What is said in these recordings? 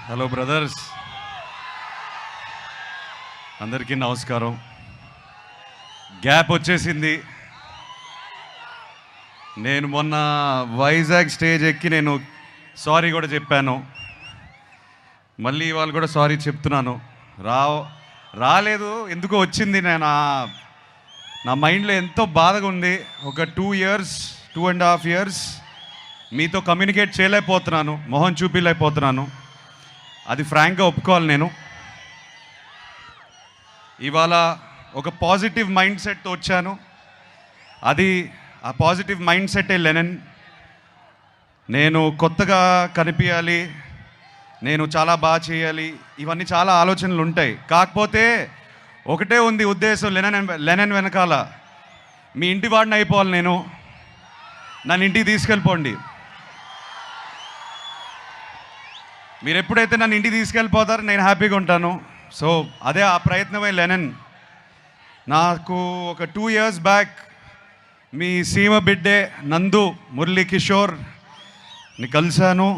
Hello brothers, అందరికీ నమస్కారం. Gap వచ్చేసింది. నేను మొన్న వైజాగ్ స్టేజ్ ఎక్కి నేను సారీ కూడా చెప్పాను. మళ్ళీ ఇవాళ కూడా సారీ చెప్తున్నాను. రాలేదు, ఎందుకో వచ్చింది. నా మైండ్లో ఎంతో బాధగా ఉంది. ఒక 2.5 years మీతో కమ్యూనికేట్ చేయలేకపోతున్నాను, మొహం చూపించలేకపోతున్నాను. అది ఫ్రాంక్గా ఒప్పుకోవాలి. నేను ఇవాళ ఒక పాజిటివ్ మైండ్ సెట్తో వచ్చాను. ఆ పాజిటివ్ మైండ్ సెట్టే లెనన్. నేను కొత్తగా కనిపించాలి, నేను చాలా బాగా చేయాలి, ఇవన్నీ చాలా ఆలోచనలు ఉంటాయి. కాకపోతే ఒకటే ఉంది ఉద్దేశం, లెనన్ వెనకాల మీ ఇంటి వాడిని అయిపోవాలి. నన్ను ఇంటికి తీసుకెళ్ళిపోండి. మీరు ఎప్పుడైతే నన్ను ఇంటికి తీసుకెళ్ళిపోతారో నేను హ్యాపీగా ఉంటాను. సో అదే ఆ ప్రయత్నమే లెనన్. నాకు ఒక 2 years బ్యాక్ మీ సీమ బిడ్డే నందు మురళీ కిషోర్ని కలిశాను.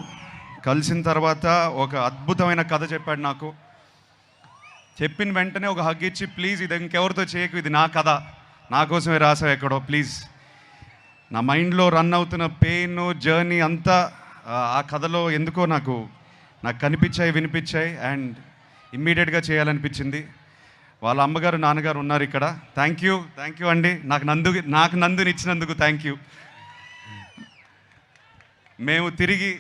కలిసిన తర్వాత ఒక అద్భుతమైన కథ చెప్పాడు నాకు. చెప్పిన వెంటనే ఒక హగ్ ఇచ్చి, ప్లీజ్ ఇది ఇంకెవరితో చేయకు, ఇది నా కథ, నా కోసమే రాసావు ఎక్కడో, ప్లీజ్. నా మైండ్లో రన్ అవుతున్న పెయిన్ జర్నీ అంతా ఆ కథలో ఎందుకో నాకు కనిపించాయి, వినిపించాయి. అండ్ ఇమ్మీడియట్గా చేయాలనిపించింది. వాళ్ళ అమ్మగారు నాన్నగారు ఉన్నారు ఇక్కడ. థ్యాంక్ యూ అండి, నాకు నందుని ఇచ్చినందుకు థ్యాంక్ యూ. మేము తిరిగి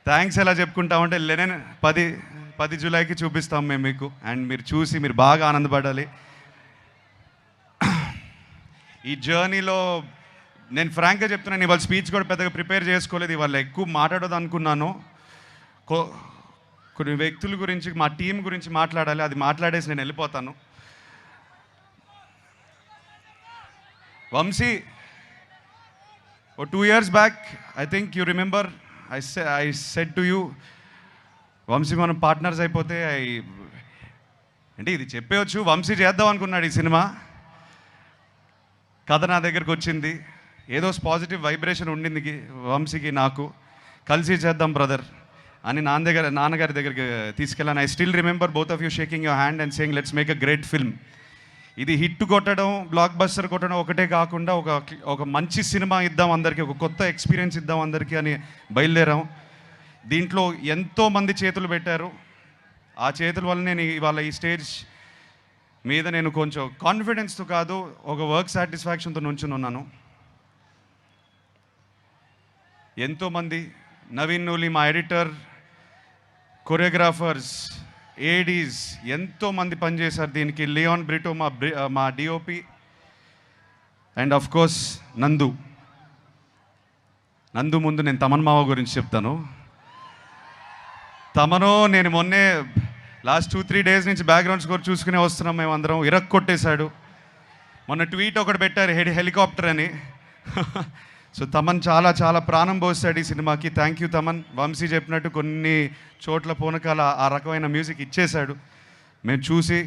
థ్యాంక్స్ ఎలా చెప్పుకుంటామంటే లెనన్ 10 జూలైకి చూపిస్తాం మేము మీకు. అండ్ మీరు చూసి మీరు బాగా ఆనందపడాలి. ఈ జర్నీలో నేను ఫ్రాంక్గా చెప్తున్నాను, ఇవాళ స్పీచ్ కూడా పెద్దగా ప్రిపేర్ చేసుకోలేదు. ఇవాళ ఎక్కువ మాట్లాడదు అనుకున్నాను. కొన్ని వ్యక్తుల గురించి, మా టీం గురించి మాట్లాడాలి. అది మాట్లాడేసి నేను వెళ్ళిపోతాను. Vamshi, 2 years back I think you remember, I said to you, Vamshi మనం పార్ట్నర్స్ అయిపోతే అంటే ఇది చెప్పవచ్చు. వంశీ చేద్దాం అనుకున్నాడు ఈ సినిమా. కథ నా దగ్గరకు వచ్చింది. ఏదో పాజిటివ్ వైబ్రేషన్ ఉండింది వంశీకి, నాకు. కలిసి చేద్దాం బ్రదర్ అని నాన్నగారి దగ్గరికి తీసుకెళ్ళాను. I still remember both of you shaking your hand and saying let's make a great film. ఇది హిట్ కొట్టడం, బ్లాక్ బస్టర్ కొట్టడం ఒకటే కాకుండా ఒక మంచి సినిమా ఇద్దాం అందరికీ, ఒక కొత్త ఎక్స్పీరియన్స్ ఇద్దాం అందరికీ అని బయలుదేరాం. దీంట్లో ఎంతోమంది చేతులు పెట్టారు. ఆ చేతుల వల్ల నేను ఇవాళ ఈ స్టేజ్ మీద నేను కొంచెం కాన్ఫిడెన్స్తో కాదు, ఒక వర్క్ సాటిస్ఫాక్షన్తో నుంచుని ఉన్నాను. ఎంతోమంది, నవీన్ నూలి మా ఎడిటర్, కొరియోగ్రాఫర్స్, ఏడీస్, ఎంతోమంది పనిచేశారు దీనికి. లియోన్ బ్రిటో మా డిఓపి, అండ్ ఆఫ్ కోర్స్ నందు ముందు నేను తమన్ మావ గురించి చెప్తాను. నేను మొన్నే లాస్ట్ 2-3 days నుంచి బ్యాక్గ్రౌండ్ స్కోర్ చూసుకునే వస్తున్నాం మేమందరం. కొట్టేశాడు. మొన్న ట్వీట్ ఒకటి పెట్టారు, హెలికాప్టర్ అని. సో తమన్ చాలా ప్రాణం పోస్తాడు ఈ సినిమాకి. Thank you Thaman. వంశీ చెప్పినట్టు కొన్ని చోట్ల పూనకాల ఆ రకమైన మ్యూజిక్ ఇచ్చేశాడు. మేము చూసి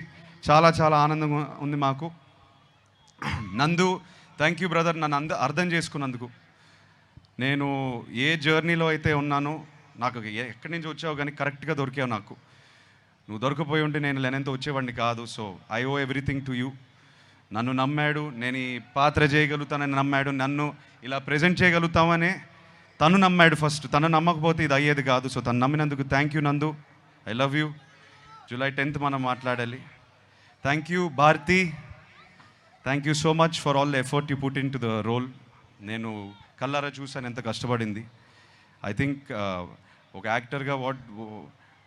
చాలా ఆనందంగా ఉంది మాకు. నందు, థ్యాంక్ యూ బ్రదర్, నన్ను అర్థం చేసుకున్నందుకు. నేను ఏ జర్నీలో అయితే ఉన్నానో, నాకు ఎక్కడి నుంచి వచ్చావు కానీ కరెక్ట్గా దొరికావు నాకు. నువ్వు దొరకపోయి ఉంటే నేను లెనన్తో వచ్చేవాడిని కాదు. So I owe everything to you. నన్ను నమ్మాడు, నేను ఈ పాత్ర చేయగలుగుతానని నమ్మాడు, నన్ను ఇలా ప్రజెంట్ చేయగలుగుతామని తను నమ్మాడు ఫస్ట్. తను నమ్మకపోతే ఇది అయ్యేది కాదు. సో తను నమ్మినందుకు thank you Nandu, I love you. July 10th మనం మాట్లాడాలి. Thank you Bharathi, thank you so much for all the effort you put into the role. నేను కల్లారా చూసాను ఎంత కష్టపడింది. ఐ థింక్ ఒక యాక్టర్గా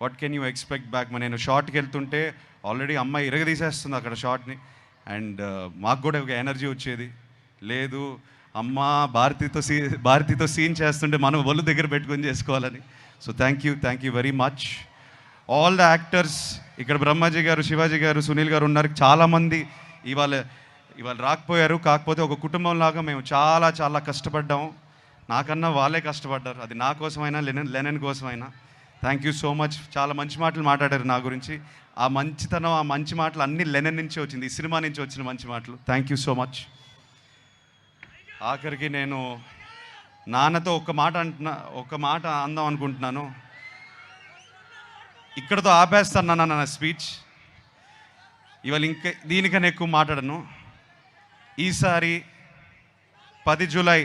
what can you expect back. నేను షార్ట్కి వెళ్తుంటే ఆల్రెడీ అమ్మాయి ఇరగదీసేస్తుంది అక్కడ షార్ట్ని. అండ్ మాకు కూడా ఒక ఎనర్జీ వచ్చేది. లేదు అమ్మ భారతితో సీన్ చేస్తుంటే మనం ఒళ్ళు దగ్గర పెట్టుకొని చేసుకోవాలని. So thank you very much all the actors. ఇక్కడ బ్రహ్మాజీ గారు, శివాజీ గారు, సునీల్ గారు ఉన్నారు. చాలామంది ఇవాళ రాకపోయారు. కాకపోతే ఒక కుటుంబంలాగా మేము చాలా కష్టపడ్డాము. నాకన్నా వాళ్ళే కష్టపడ్డారు. అది నా కోసమైనా లెనన్ కోసమైనా. Thank you so much. చాలా మంచి మాటలు మాట్లాడారు నా గురించి. ఆ మంచితనం, ఆ మంచి మాటలు అన్నీ లెనన్ నుంచి వచ్చింది, ఈ సినిమా నుంచి వచ్చిన మంచి మాటలు. Thank you so much. ఆఖరికి నేను నాన్నతో ఒక మాట అందాం అనుకుంటున్నాను. ఇక్కడతో ఆపేస్తాను నా స్పీచ్. ఇవాళ ఇంకా దీనికన్నా ఎక్కువ మాట్లాడను. ఈసారి 10 జూలై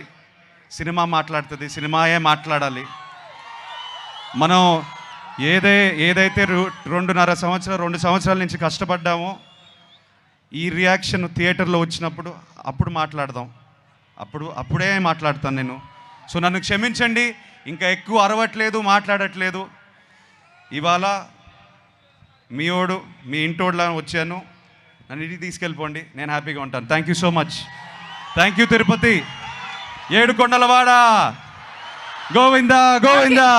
సినిమా మాట్లాడుతుంది, సినిమాయే మాట్లాడాలి. మనం ఏదైతే 2.5 సంవత్సరాలు 2 సంవత్సరాల నుంచి కష్టపడ్డామో ఈ రియాక్షన్ థియేటర్లో వచ్చినప్పుడు అప్పుడు మాట్లాడదాం. అప్పుడే మాట్లాడతాను నేను. సో నన్ను క్షమించండి, ఇంకా ఎక్కువ అరవట్లేదు, మాట్లాడట్లేదు. ఇవాళ మీ ఇంటోడ్లా వచ్చాను, నన్ను ఇంటికి తీసుకెళ్ళిపోండి, నేను హ్యాపీగా ఉంటాను. Thank you so much. Thank you Tirupati, Edukondalavada, Govinda Govinda.